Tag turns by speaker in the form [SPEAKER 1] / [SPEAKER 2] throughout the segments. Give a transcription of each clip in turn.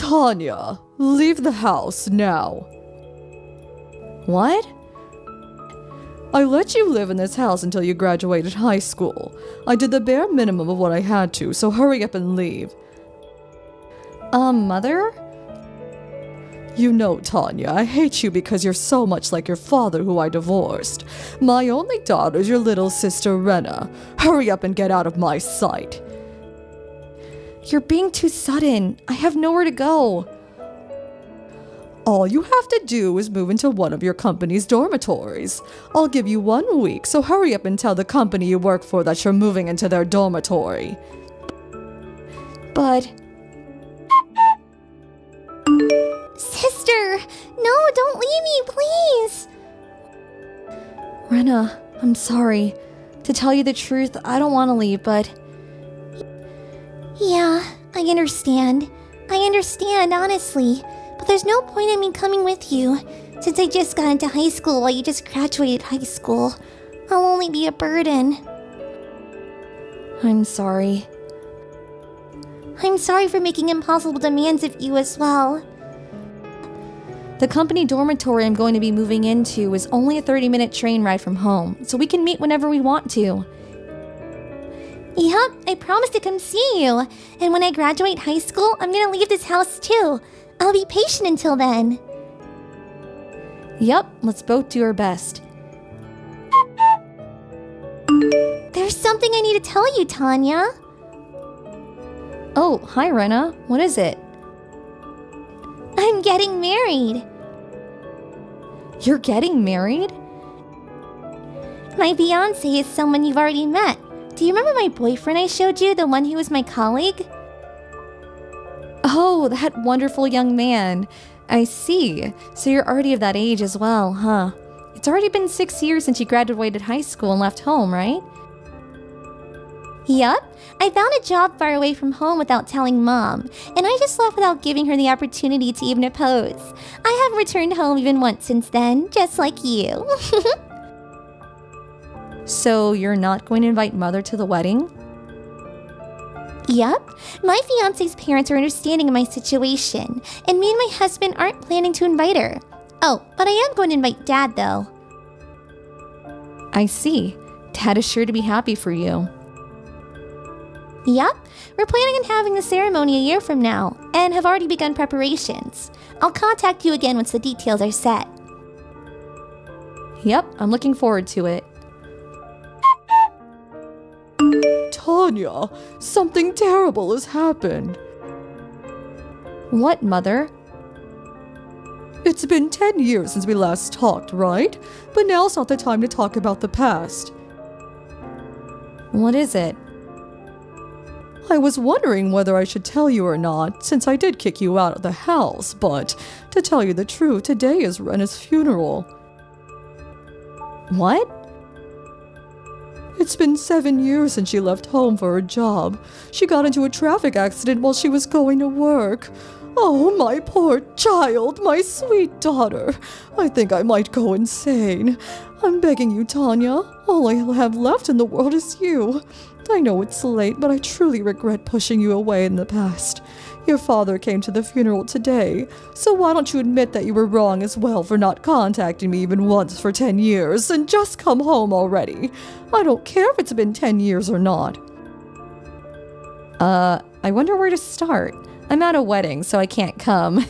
[SPEAKER 1] Tanya, leave the house now.
[SPEAKER 2] What?
[SPEAKER 1] I let you live in this house until you graduated high school. I did the bare minimum of what I had to, so hurry up and leave.
[SPEAKER 2] Mother?
[SPEAKER 1] You know, Tanya, I hate you because you're so much like your father who I divorced. My only daughter's your little sister, Rena. Hurry up and get out of my sight.
[SPEAKER 2] You're being too sudden. I have nowhere to go.
[SPEAKER 1] All you have to do is move into one of your company's dormitories. I'll give you 1 week, so hurry up and tell the company you work for that you're moving into their dormitory.
[SPEAKER 2] But...
[SPEAKER 3] Sister! No, don't leave me, please!
[SPEAKER 2] Rena, I'm sorry. To tell you the truth, I don't want to leave, but...
[SPEAKER 3] Yeah, I understand. I understand, honestly. But there's no point in me coming with you, since I just got into high school while you just graduated high school. I'll only be a burden.
[SPEAKER 2] I'm sorry.
[SPEAKER 3] I'm sorry for making impossible demands of you as well.
[SPEAKER 2] The company dormitory I'm going to be moving into is only a 30-minute train ride from home, so we can meet whenever we want to.
[SPEAKER 3] Yup, I promise to come see you. And when I graduate high school, I'm gonna leave this house too. I'll be patient until then.
[SPEAKER 2] Yup, let's both do our best.
[SPEAKER 3] There's something I need to tell you, Tanya.
[SPEAKER 2] Oh, hi Rena. What is it?
[SPEAKER 3] I'm getting married.
[SPEAKER 2] You're getting married?
[SPEAKER 3] My fiancé is someone you've already met. Do you remember my boyfriend I showed you, the one who was my colleague?
[SPEAKER 2] Oh, that wonderful young man. I see. So you're already of that age as well, huh? It's already been 6 years since you graduated high school and left home, right?
[SPEAKER 3] Yup. I found a job far away from home without telling Mom, and I just left without giving her the opportunity to even oppose. I haven't returned home even once since then, just like you.
[SPEAKER 2] So you're not going to invite Mother to the wedding?
[SPEAKER 3] Yup. My fiancé's parents are understanding of my situation, and me and my husband aren't planning to invite her. Oh, but I am going to invite Dad, though.
[SPEAKER 2] I see. Dad is sure to be happy for you.
[SPEAKER 3] Yup. We're planning on having the ceremony a year from now, and have already begun preparations. I'll contact you again once the details are set.
[SPEAKER 2] Yep, I'm looking forward to it.
[SPEAKER 1] Tanya, something terrible has happened.
[SPEAKER 2] What, Mother?
[SPEAKER 1] It's been 10 years since we last talked, right? But now's not the time to talk about the past.
[SPEAKER 2] What is it?
[SPEAKER 1] I was wondering whether I should tell you or not, since I did kick you out of the house, but to tell you the truth, today is Rena's funeral.
[SPEAKER 2] What?
[SPEAKER 1] It's been 7 years since she left home for her job. She got into a traffic accident while she was going to work. Oh, my poor child, my sweet daughter. I think I might go insane. I'm begging you, Tanya. All I have left in the world is you. I know it's late, but I truly regret pushing you away in the past. Your father came to the funeral today, so why don't you admit that you were wrong as well for not contacting me even once for 10 years, and just come home already? I don't care if it's been 10 years or not.
[SPEAKER 2] I wonder where to start. I'm at a wedding, so I can't come.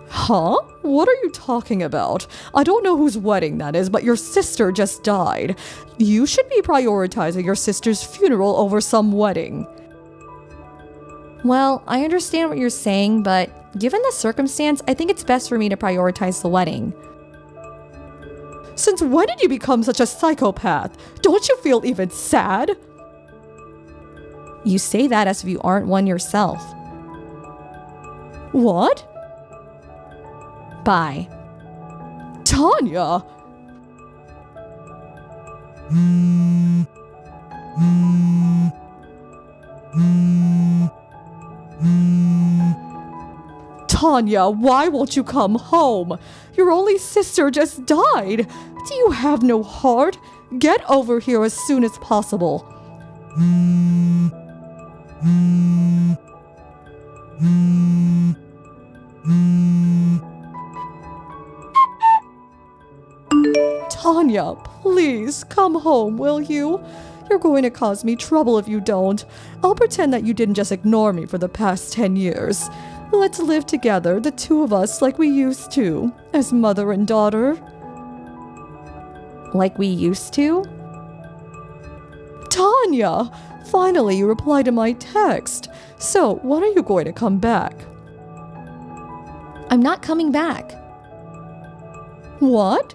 [SPEAKER 1] Huh? What are you talking about? I don't know whose wedding that is, but your sister just died. You should be prioritizing your sister's funeral over some wedding.
[SPEAKER 2] Well, I understand what you're saying, but given the circumstance, I think it's best for me to prioritize the wedding.
[SPEAKER 1] Since when did you become such a psychopath? Don't you feel even sad?
[SPEAKER 2] You say that as if you aren't one yourself.
[SPEAKER 1] What?
[SPEAKER 2] Bye.
[SPEAKER 1] Tanya! Tanya, why won't you come home? Your only sister just died. Do you have no heart? Get over here as soon as possible. Tanya, please come home, will you? You're going to cause me trouble if you don't. I'll pretend that you didn't just ignore me for the past 10 years. Let's live together, the two of us, like we used to, as mother and daughter.
[SPEAKER 2] Like we used to?
[SPEAKER 1] Tanya! Finally, you replied to my text. So, when are you going to come back?
[SPEAKER 2] I'm not coming back.
[SPEAKER 1] What?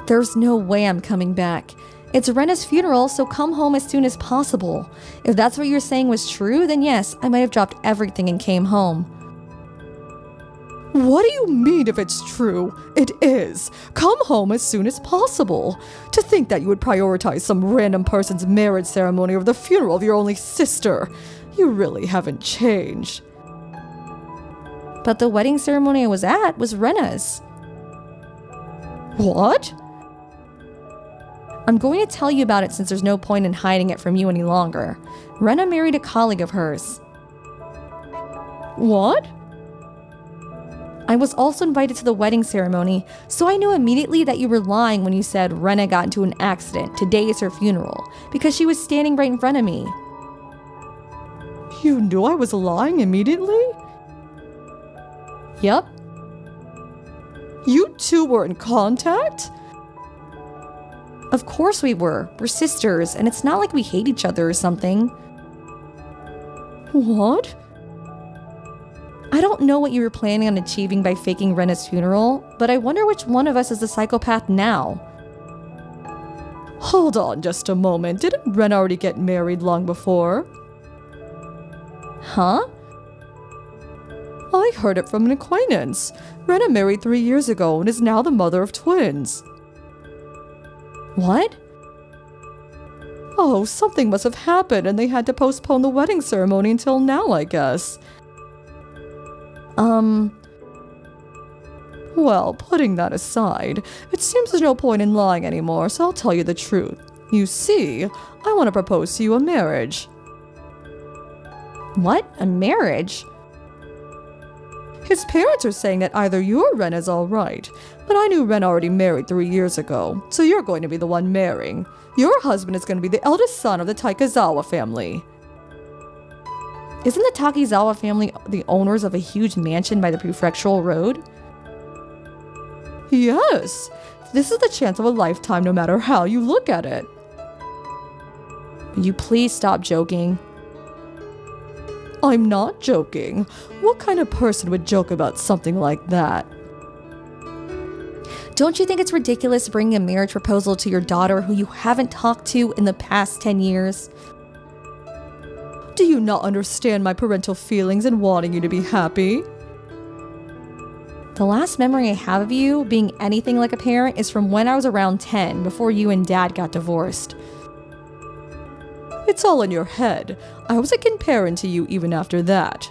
[SPEAKER 2] There's no way I'm coming back. It's Rena's funeral, so come home as soon as possible. If that's what you're saying was true, then yes, I might have dropped everything and came home.
[SPEAKER 1] What do you mean if it's true? It is. Come home as soon as possible. To think that you would prioritize some random person's marriage ceremony over the funeral of your only sister. You really haven't changed.
[SPEAKER 2] But the wedding ceremony I was at was Rena's.
[SPEAKER 1] What?
[SPEAKER 2] I'm going to tell you about it since there's no point in hiding it from you any longer. Rena married a colleague of hers.
[SPEAKER 1] What?
[SPEAKER 2] I was also invited to the wedding ceremony, so I knew immediately that you were lying when you said Rena got into an accident. Today is her funeral, because she was standing right in front of me.
[SPEAKER 1] You knew I was lying immediately?
[SPEAKER 2] Yup.
[SPEAKER 1] You two were in contact?
[SPEAKER 2] Of course we were. We're sisters, and it's not like we hate each other or something.
[SPEAKER 1] What?
[SPEAKER 2] I don't know what you were planning on achieving by faking Rena's funeral, but I wonder which one of us is the psychopath now.
[SPEAKER 1] Hold on just a moment. Didn't Ren already get married long before?
[SPEAKER 2] Huh?
[SPEAKER 1] I heard it from an acquaintance. Rena married 3 years ago and is now the mother of twins.
[SPEAKER 2] What?
[SPEAKER 1] Oh, something must have happened and they had to postpone the wedding ceremony until now, I guess. Well, putting that aside, it seems there's no point in lying anymore, so I'll tell you the truth. You see, I want to propose to you a marriage.
[SPEAKER 2] What? A marriage?
[SPEAKER 1] His parents are saying that either you or Ren is alright, but I knew Ren already married 3 years ago, so you're going to be the one marrying. Your husband is going to be the eldest son of the Taikazawa family.
[SPEAKER 2] Isn't the Takizawa family the owners of a huge mansion by the prefectural road?
[SPEAKER 1] Yes, this is the chance of a lifetime no matter how you look at it.
[SPEAKER 2] Will you please stop joking?
[SPEAKER 1] I'm not joking. What kind of person would joke about something like that?
[SPEAKER 2] Don't you think it's ridiculous bringing a marriage proposal to your daughter who you haven't talked to in the past 10 years?
[SPEAKER 1] Do you not understand my parental feelings and wanting you to be happy?
[SPEAKER 2] The last memory I have of you being anything like a parent is from when I was around 10, before you and Dad got divorced.
[SPEAKER 1] It's all in your head. I was a good parent to you even after that.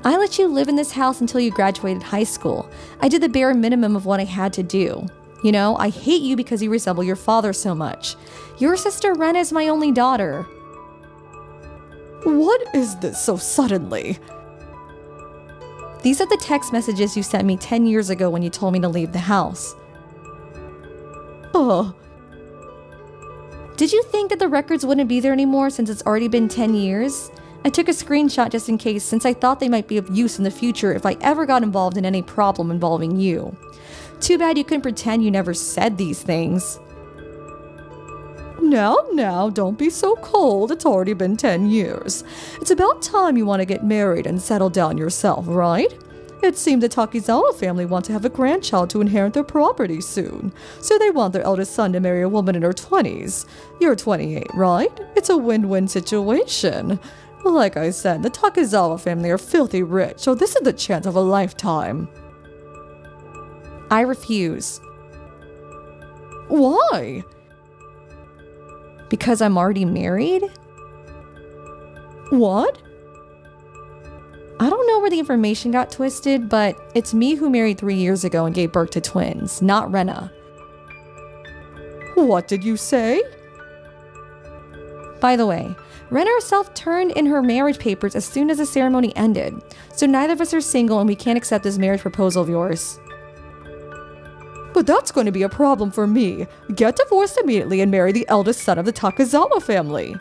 [SPEAKER 2] I let you live in this house until you graduated high school. I did the bare minimum of what I had to do. You know, I hate you because you resemble your father so much. Your sister Ren is my only daughter.
[SPEAKER 1] What is this so suddenly?
[SPEAKER 2] These are the text messages you sent me 10 years ago when you told me to leave the house. Did you think that the records wouldn't be there anymore since it's already been 10 years? I took a screenshot just in case, since I thought they might be of use in the future if I ever got involved in any problem involving you. Too bad you couldn't pretend you never said these things.
[SPEAKER 1] Now, don't be so cold. It's already been 10 years. It's about time you want to get married and settle down yourself, right? It seems the Takizawa family want to have a grandchild to inherit their property soon, so they want their eldest son to marry a woman in her 20s. You're 28, right? It's a win-win situation. Like I said, the Takizawa family are filthy rich, so this is the chance of a lifetime.
[SPEAKER 2] I refuse.
[SPEAKER 1] Why?
[SPEAKER 2] Because I'm already married?
[SPEAKER 1] What?
[SPEAKER 2] I don't know where the information got twisted, but it's me who married 3 years ago and gave birth to twins, not Rena.
[SPEAKER 1] What did you say?
[SPEAKER 2] By the way, Rena herself turned in her marriage papers as soon as the ceremony ended, so neither of us are single and we can't accept this marriage proposal of yours.
[SPEAKER 1] But that's going to be a problem for me. Get divorced immediately and marry the eldest son of the Takezawa family.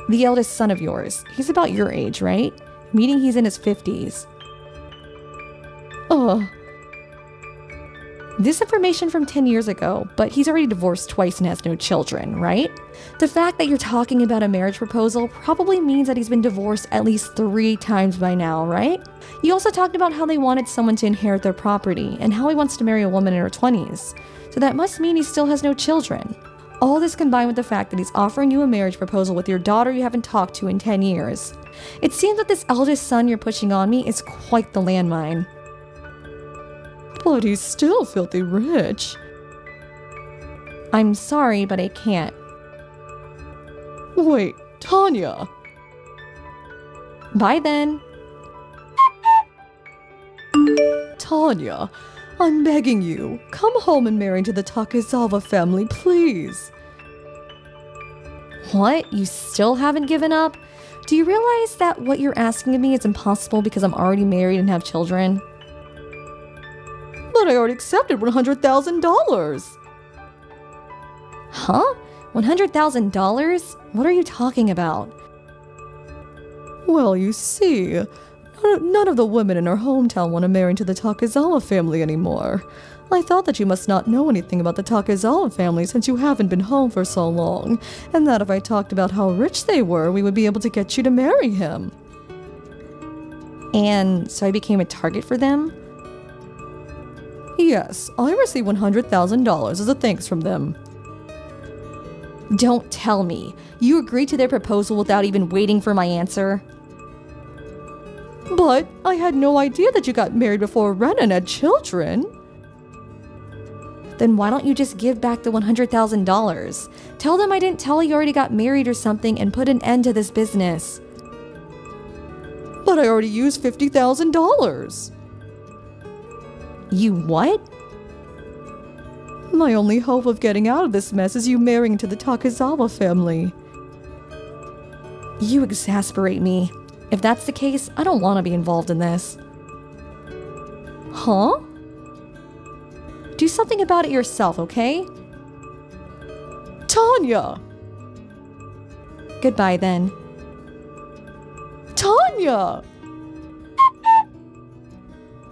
[SPEAKER 2] The eldest son of yours. He's about your age, right? Meaning he's in his 50s. This information from 10 years ago, but he's already divorced twice and has no children, right? The fact that you're talking about a marriage proposal probably means that he's been divorced at least 3 times by now, right? You also talked about how they wanted someone to inherit their property and how he wants to marry a woman in her 20s. So that must mean he still has no children. All this combined with the fact that he's offering you a marriage proposal with your daughter you haven't talked to in 10 years. It seems that this eldest son you're pushing on me is quite the landmine.
[SPEAKER 1] But he's still filthy rich.
[SPEAKER 2] I'm sorry, but I can't.
[SPEAKER 1] Wait, Tanya.
[SPEAKER 2] Bye then.
[SPEAKER 1] Tanya, I'm begging you, come home and marry into the Takezawa family, please.
[SPEAKER 2] What? You still haven't given up? Do you realize that what you're asking of me is impossible because I'm already married and have children?
[SPEAKER 1] But I already accepted $100,000.
[SPEAKER 2] Huh? $100,000? What are you talking about?
[SPEAKER 1] Well, you see, none of the women in our hometown want to marry into the Takezawa family anymore. I thought that you must not know anything about the Takezawa family since you haven't been home for so long, and that if I talked about how rich they were, we would be able to get you to marry him.
[SPEAKER 2] And so I became a target for them?
[SPEAKER 1] Yes, I received $100,000 as a thanks from them.
[SPEAKER 2] Don't tell me. You agreed to their proposal without even waiting for my answer?
[SPEAKER 1] But I had no idea that you got married before Renan had children.
[SPEAKER 2] Then why don't you just give back the $100,000? Tell them I didn't tell you already got married or something and put an end to this business.
[SPEAKER 1] But I already used $50,000.
[SPEAKER 2] You what?
[SPEAKER 1] My only hope of getting out of this mess is you marrying into the Takezawa family.
[SPEAKER 2] You exasperate me. If that's the case, I don't want to be involved in this.
[SPEAKER 1] Huh?
[SPEAKER 2] Do something about it yourself, okay?
[SPEAKER 1] Tanya!
[SPEAKER 2] Goodbye then.
[SPEAKER 1] Tanya!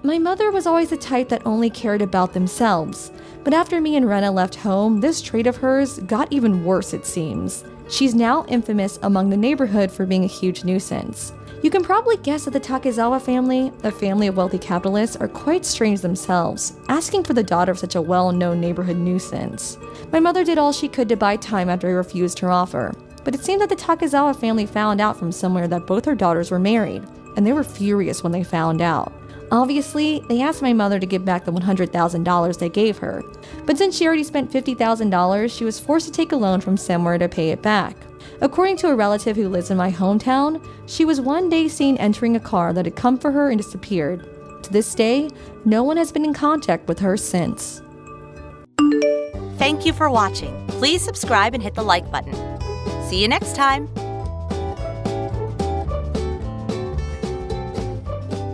[SPEAKER 2] My mother was always the type that only cared about themselves. But after me and Rena left home, this trait of hers got even worse, it seems. She's now infamous among the neighborhood for being a huge nuisance. You can probably guess that the Takezawa family, a family of wealthy capitalists, are quite strange themselves, asking for the daughter of such a well-known neighborhood nuisance. My mother did all she could to buy time after I refused her offer, but it seemed that the Takezawa family found out from somewhere that both her daughters were married, and they were furious when they found out. Obviously, they asked my mother to give back the $100,000 they gave her, but since she already spent $50,000, she was forced to take a loan from somewhere to pay it back. According to a relative who lives in my hometown, she was one day seen entering a car that had come for her and disappeared. To this day, no one has been in contact with her since.
[SPEAKER 4] Thank you for watching. Please subscribe and hit the like button. See you next time.